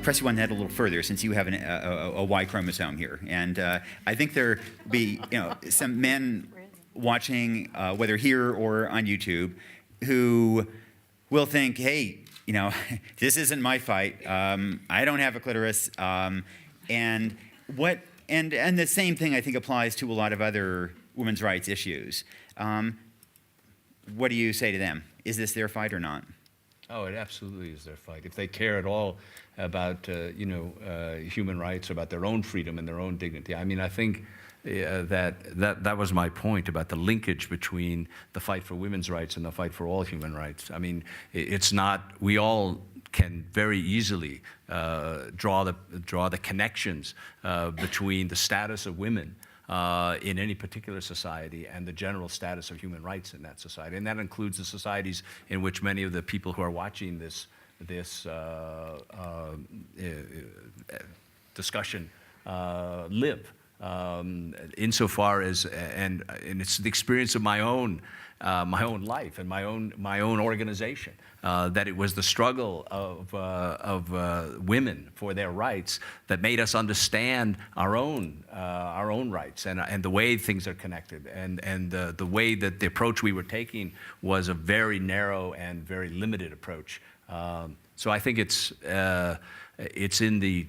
press you on that a little further, since you have a Y chromosome here. And I think there be some men watching, whether here or on YouTube, who will think, hey, this isn't my fight. I don't have a clitoris. And the same thing, I think, applies to a lot of other women's rights issues. What do you say to them? Is this their fight or not? Oh, it absolutely is their fight. If they care at all about, human rights, about their own freedom and their own dignity. I mean, I think that was my point about the linkage between the fight for women's rights and the fight for all human rights. I mean, it's not, we all can very easily draw the connections between the status of women in any particular society and the general status of human rights in that society. And that includes the societies in which many of the people who are watching this discussion live. Insofar as, and it's the experience of my own life and my own organization, that it was the struggle of women for their rights that made us understand our own rights and the way things are connected, and the way that the approach we were taking was a very narrow and very limited approach. So I think it's in the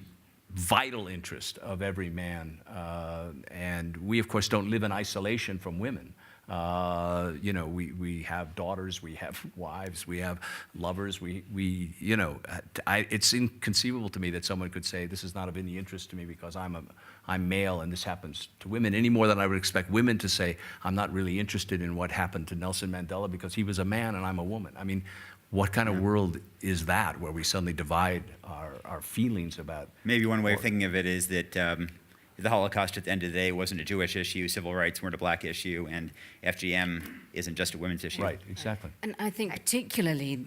vital interest of every man, and we of course don't live in isolation from women. We have daughters, we have wives, we have lovers. It's inconceivable to me that someone could say this is not of any interest to me because I'm male and this happens to women, any more than I would expect women to say I'm not really interested in what happened to Nelson Mandela because he was a man and I'm a woman. I mean, what kind of world is that where we suddenly divide our feelings about? Maybe one way of thinking of it is that the Holocaust at the end of the day wasn't a Jewish issue, civil rights weren't a black issue, and FGM isn't just a women's issue. Right, exactly. And I think particularly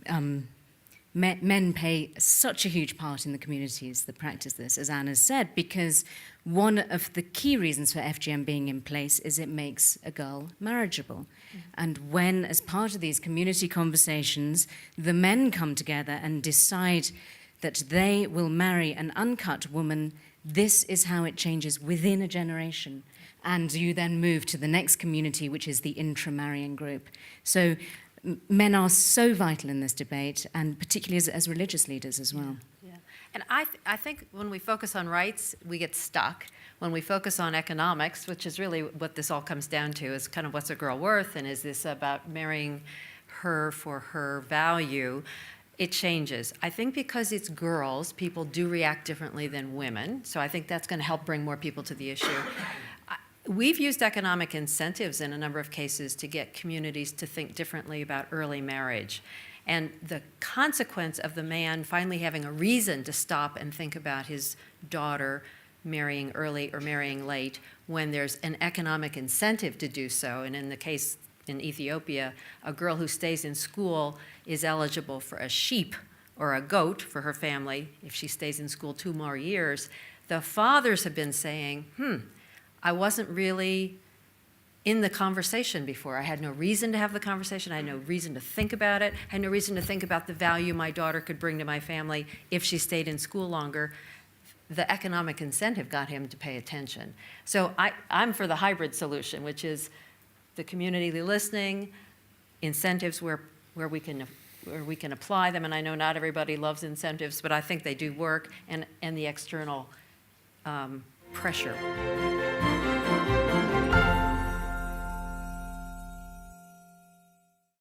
men play such a huge part in the communities that practice this, as Anne has said, because one of the key reasons for FGM being in place is it makes a girl marriageable. And when, as part of these community conversations, the men come together and decide that they will marry an uncut woman, this is how it changes within a generation. And you then move to the next community, which is the intramarrying group. So men are so vital in this debate, and particularly as religious leaders as well. Yeah. And I think when we focus on rights, we get stuck. When we focus on economics, which is really what this all comes down to, is kind of what's a girl worth, and is this about marrying her for her value, it changes. I think because it's girls, people do react differently than women, so I think that's going to help bring more people to the issue. We've used economic incentives in a number of cases to get communities to think differently about early marriage. And the consequence of the man finally having a reason to stop and think about his daughter marrying early or marrying late when there's an economic incentive to do so. And in the case in Ethiopia, a girl who stays in school is eligible for a sheep or a goat for her family if she stays in school 2 more years. The fathers have been saying, I wasn't really in the conversation before. I had no reason to have the conversation. I had no reason to think about it. I had no reason to think about the value my daughter could bring to my family if she stayed in school longer. The economic incentive got him to pay attention. So I'm for the hybrid solution, which is the community listening, incentives where we can apply them. And I know not everybody loves incentives, but I think they do work, and the external pressure.